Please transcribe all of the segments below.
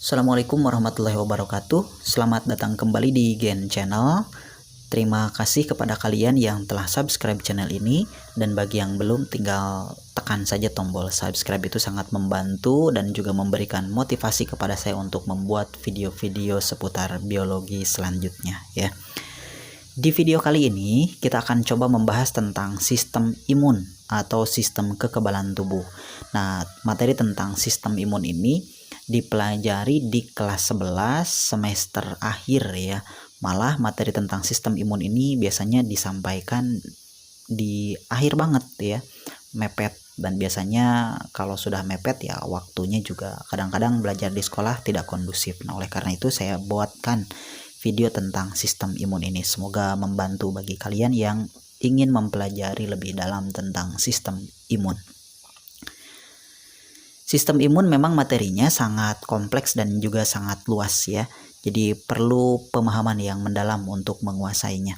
Assalamualaikum warahmatullahi wabarakatuh. Selamat datang kembali di Gen Channel. Terima kasih kepada kalian yang telah subscribe channel ini, dan bagi yang belum, tinggal tekan saja tombol subscribe. Itu sangat membantu dan juga memberikan motivasi kepada saya untuk membuat video-video seputar biologi selanjutnya ya. Di video kali ini kita akan coba membahas tentang sistem imun atau sistem kekebalan tubuh. Nah, materi tentang sistem imun ini dipelajari di kelas 11 semester akhir ya. Malah materi tentang sistem imun ini biasanya disampaikan di akhir banget ya, mepet. Dan biasanya kalau sudah mepet ya waktunya juga kadang-kadang belajar di sekolah tidak kondusif. Nah, oleh karena itu saya buatkan video tentang sistem imun ini. Semoga membantu bagi kalian yang ingin mempelajari lebih dalam tentang sistem imun. Sistem imun memang materinya sangat kompleks dan juga sangat luas ya. Jadi perlu pemahaman yang mendalam untuk menguasainya.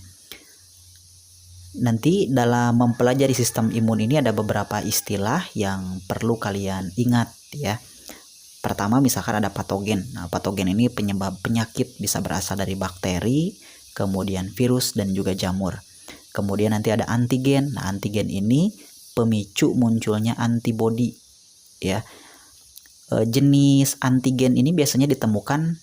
Nanti dalam mempelajari sistem imun ini ada beberapa istilah yang perlu kalian ingat ya. Pertama, misalkan ada patogen. Nah, patogen ini penyebab penyakit, bisa berasal dari bakteri, kemudian virus dan juga jamur. Kemudian nanti ada antigen. Nah, antigen ini pemicu munculnya antibodi ya. Jenis antigen ini biasanya ditemukan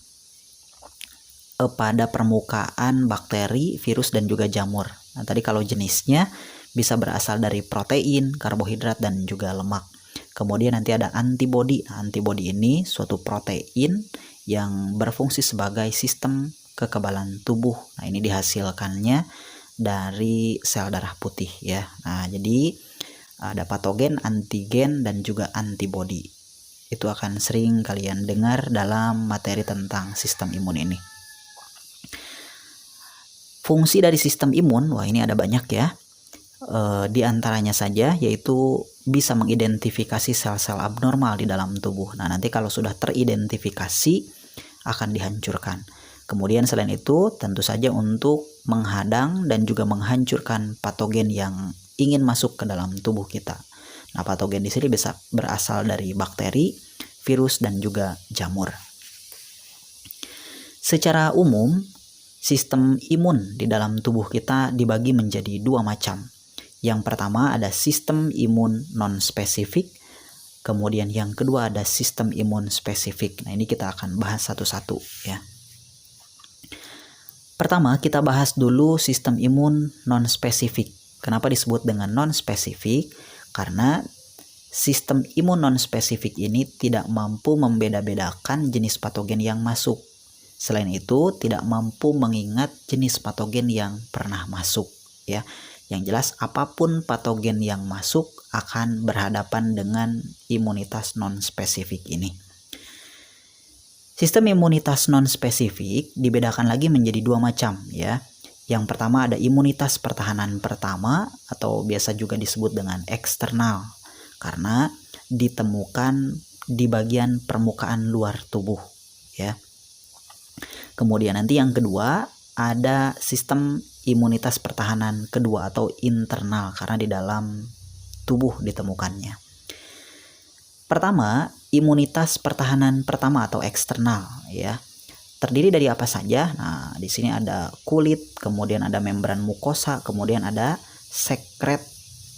pada permukaan bakteri, virus dan juga jamur. Nah, tadi kalau jenisnya bisa berasal dari protein, karbohidrat dan juga lemak. Kemudian nanti ada antibodi. Nah, antibodi ini suatu protein yang berfungsi sebagai sistem kekebalan tubuh. Nah, ini dihasilkannya dari sel darah putih ya. Nah, jadi ada patogen, antigen dan juga antibodi. Itu akan sering kalian dengar dalam materi tentang sistem imun ini. Fungsi dari sistem imun, wah ini ada banyak ya. Di antaranya saja yaitu bisa mengidentifikasi sel-sel abnormal di dalam tubuh. Nah, nanti kalau sudah teridentifikasi akan dihancurkan. Kemudian selain itu tentu saja untuk menghadang dan juga menghancurkan patogen yang ingin masuk ke dalam tubuh kita. Nah, patogen di sini bisa berasal dari bakteri, virus dan juga jamur. Secara umum, sistem imun di dalam tubuh kita dibagi menjadi dua macam. Yang pertama ada sistem imun non-spesifik, kemudian yang kedua ada sistem imun spesifik. Nah, ini kita akan bahas satu-satu ya. Pertama, kita bahas dulu sistem imun non-spesifik. Kenapa disebut dengan non-spesifik? Karena sistem imun non-spesifik ini tidak mampu membeda-bedakan jenis patogen yang masuk. Selain itu, tidak mampu mengingat jenis patogen yang pernah masuk ya. Yang jelas apapun patogen yang masuk akan berhadapan dengan imunitas non-spesifik ini. Sistem imunitas non-spesifik dibedakan lagi menjadi dua macam ya. Yang pertama ada imunitas pertahanan pertama atau biasa juga disebut dengan eksternal, karena ditemukan di bagian permukaan luar tubuh ya. Kemudian nanti yang kedua ada sistem imunitas pertahanan kedua atau internal, karena di dalam tubuh ditemukannya. Pertama, imunitas pertahanan pertama atau eksternal ya. Terdiri dari apa saja? Nah, di sini ada kulit, kemudian ada membran mukosa, kemudian ada sekret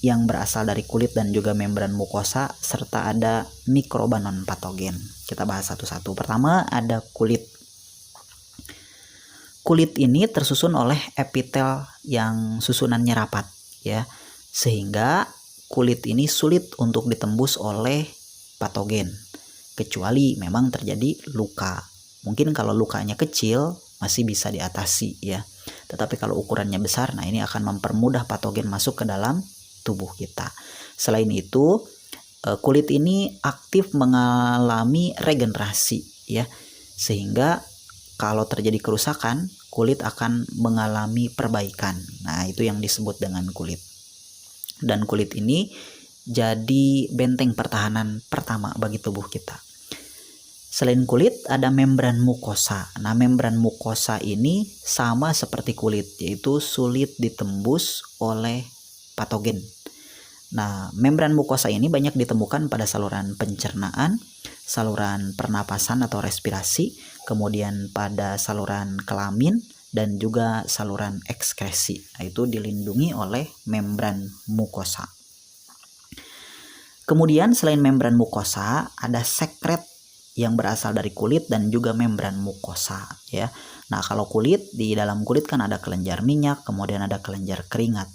yang berasal dari kulit dan juga membran mukosa, serta ada mikroba non patogen. Kita bahas satu-satu. Pertama ada kulit. Kulit ini tersusun oleh epitel yang susunannya rapat ya, sehingga kulit ini sulit untuk ditembus oleh patogen kecuali memang terjadi luka. Mungkin kalau lukanya kecil masih bisa diatasi ya, tetapi kalau ukurannya besar, nah ini akan mempermudah patogen masuk ke dalam tubuh kita. Selain itu, kulit ini aktif mengalami regenerasi ya, sehingga kalau terjadi kerusakan, kulit akan mengalami perbaikan. Nah, itu yang disebut dengan kulit. Dan kulit ini jadi benteng pertahanan pertama bagi tubuh kita. Selain kulit ada membran mukosa. Nah, membran mukosa ini sama seperti kulit, yaitu sulit ditembus oleh patogen. Nah, membran mukosa ini banyak ditemukan pada saluran pencernaan, saluran pernapasan atau respirasi, kemudian pada saluran kelamin, dan juga saluran ekskresi. Nah, itu dilindungi oleh membran mukosa. Kemudian selain membran mukosa, ada sekret yang berasal dari kulit dan juga membran mukosa ya. Nah, kalau kulit, di dalam kulit kan ada kelenjar minyak, kemudian ada kelenjar keringat.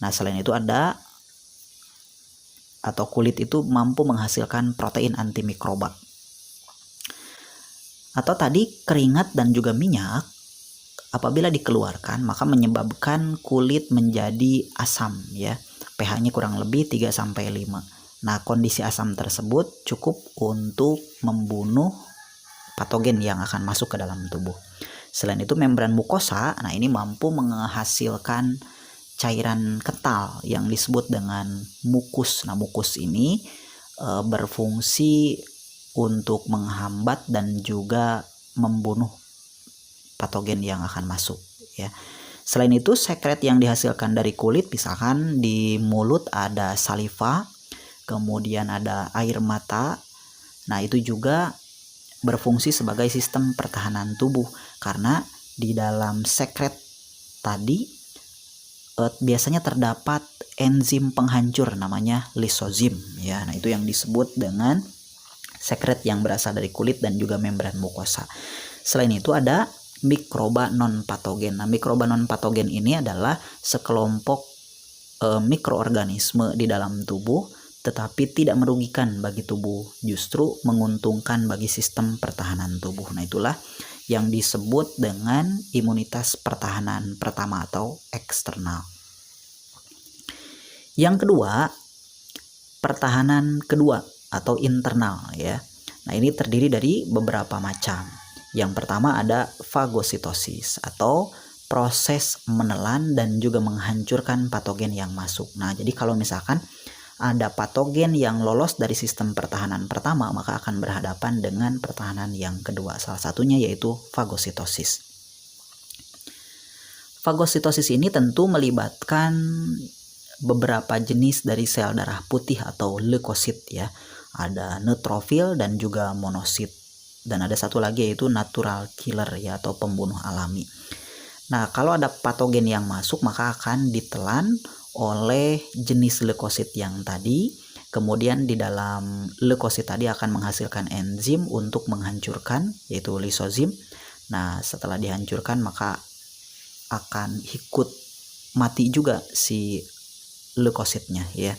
Nah, selain itu ada atau kulit itu mampu menghasilkan protein antimikroba. Atau tadi keringat dan juga minyak apabila dikeluarkan maka menyebabkan kulit menjadi asam ya. pH-nya kurang lebih 3 sampai 5. Nah, kondisi asam tersebut cukup untuk membunuh patogen yang akan masuk ke dalam tubuh. Selain itu membran mukosa, nah ini mampu menghasilkan cairan kental yang disebut dengan mukus. Nah, mukus ini berfungsi untuk menghambat dan juga membunuh patogen yang akan masuk ya. Selain itu, sekret yang dihasilkan dari kulit, misalkan di mulut ada saliva, kemudian ada air mata. Nah, itu juga berfungsi sebagai sistem pertahanan tubuh karena di dalam sekret tadi biasanya terdapat enzim penghancur namanya lisozim ya. Nah, itu yang disebut dengan sekret yang berasal dari kulit dan juga membran mukosa. Selain itu ada mikroba non patogen. Nah, mikroba non patogen ini adalah sekelompok mikroorganisme di dalam tubuh tetapi tidak merugikan bagi tubuh, justru menguntungkan bagi sistem pertahanan tubuh. Nah, itulah yang disebut dengan imunitas pertahanan pertama atau eksternal. Yang kedua, pertahanan kedua atau internal ya. Nah, ini terdiri dari beberapa macam. Yang pertama ada fagositosis atau proses menelan dan juga menghancurkan patogen yang masuk. Nah, jadi kalau misalkan ada patogen yang lolos dari sistem pertahanan pertama, maka akan berhadapan dengan pertahanan yang kedua. Salah satunya yaitu fagositosis. Fagositosis ini tentu melibatkan beberapa jenis dari sel darah putih atau leukosit ya. Ada neutrofil dan juga monosit. Dan ada satu lagi yaitu natural killer ya atau pembunuh alami. Nah, kalau ada patogen yang masuk maka akan ditelan oleh jenis leukosit yang tadi. Kemudian di dalam leukosit tadi akan menghasilkan enzim untuk menghancurkan yaitu lisozim. Nah, setelah dihancurkan maka akan ikut mati juga si leukositnya ya.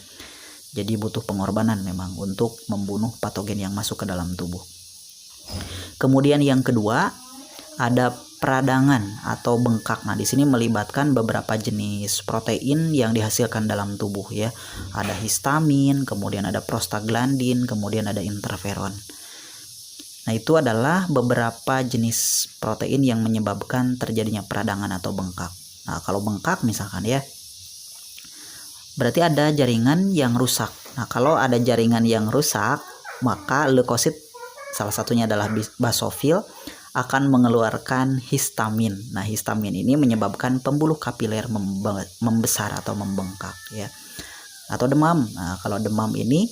Jadi butuh pengorbanan memang untuk membunuh patogen yang masuk ke dalam tubuh. Kemudian yang kedua ada peradangan atau bengkak. Nah, di sini melibatkan beberapa jenis protein yang dihasilkan dalam tubuh ya. Ada histamin, kemudian ada prostaglandin, kemudian ada interferon. Nah, itu adalah beberapa jenis protein yang menyebabkan terjadinya peradangan atau bengkak. Nah, kalau bengkak misalkan ya, berarti ada jaringan yang rusak. Nah, kalau ada jaringan yang rusak, maka leukosit salah satunya adalah basofil akan mengeluarkan histamin. Nah, histamin ini menyebabkan pembuluh kapiler membesar atau membengkak ya. Atau demam. Nah, kalau demam ini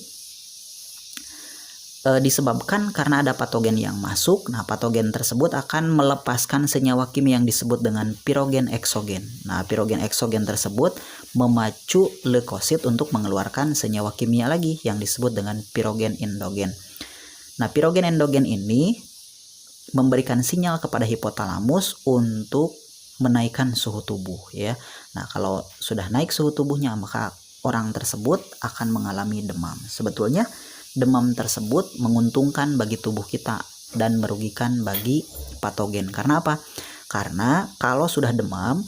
disebabkan karena ada patogen yang masuk. Nah, patogen tersebut akan melepaskan senyawa kimia yang disebut dengan pirogen eksogen. Nah, pirogen eksogen tersebut memacu leukosit untuk mengeluarkan senyawa kimia lagi yang disebut dengan pirogen endogen. Nah, pirogen endogen ini memberikan sinyal kepada hipotalamus untuk menaikkan suhu tubuh ya. Nah, kalau sudah naik suhu tubuhnya maka orang tersebut akan mengalami demam. Sebetulnya demam tersebut menguntungkan bagi tubuh kita dan merugikan bagi patogen. Karena apa? Karena kalau sudah demam,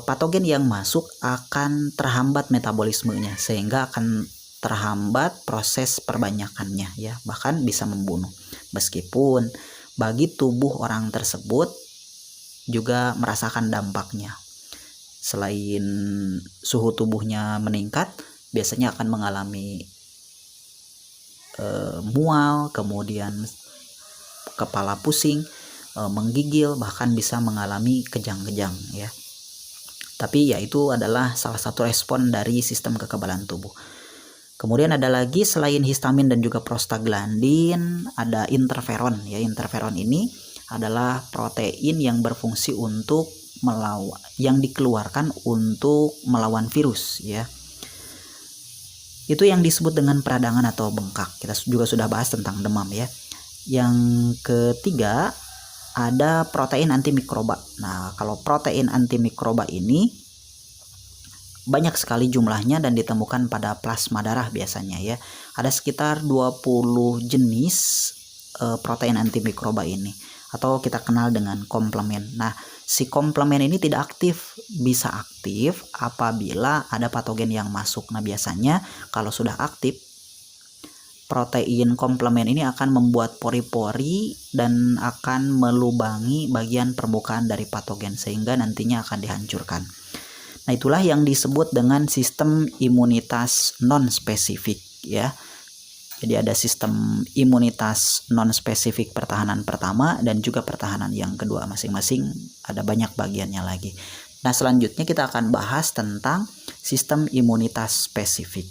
patogen yang masuk akan terhambat metabolismenya sehingga akan terhambat proses perbanyakannya ya, bahkan bisa membunuh. Meskipun bagi tubuh orang tersebut juga merasakan dampaknya. Selain suhu tubuhnya meningkat, biasanya akan mengalami mual, kemudian kepala pusing, menggigil, bahkan bisa mengalami kejang-kejang ya. Tapi ya itu adalah salah satu respon dari sistem kekebalan tubuh. Kemudian ada lagi selain histamin dan juga prostaglandin, ada interferon ya. Interferon ini adalah protein yang berfungsi untuk melawan, yang dikeluarkan untuk melawan virus ya. Itu yang disebut dengan peradangan atau bengkak. Kita juga sudah bahas tentang demam ya. Yang ketiga ada protein antimikroba. Nah, kalau protein antimikroba ini banyak sekali jumlahnya dan ditemukan pada plasma darah biasanya ya. Ada sekitar 20 jenis protein antimikroba ini, atau kita kenal dengan komplement. Nah, si komplement ini tidak aktif, bisa aktif apabila ada patogen yang masuk. Nah, biasanya kalau sudah aktif, protein komplement ini akan membuat pori-pori dan akan melubangi bagian permukaan dari patogen sehingga nantinya akan dihancurkan. Nah, itulah yang disebut dengan sistem imunitas non-spesifik ya. Jadi ada sistem imunitas non-spesifik pertahanan pertama dan juga pertahanan yang kedua, masing-masing ada banyak bagiannya lagi. Nah, selanjutnya kita akan bahas tentang sistem imunitas spesifik.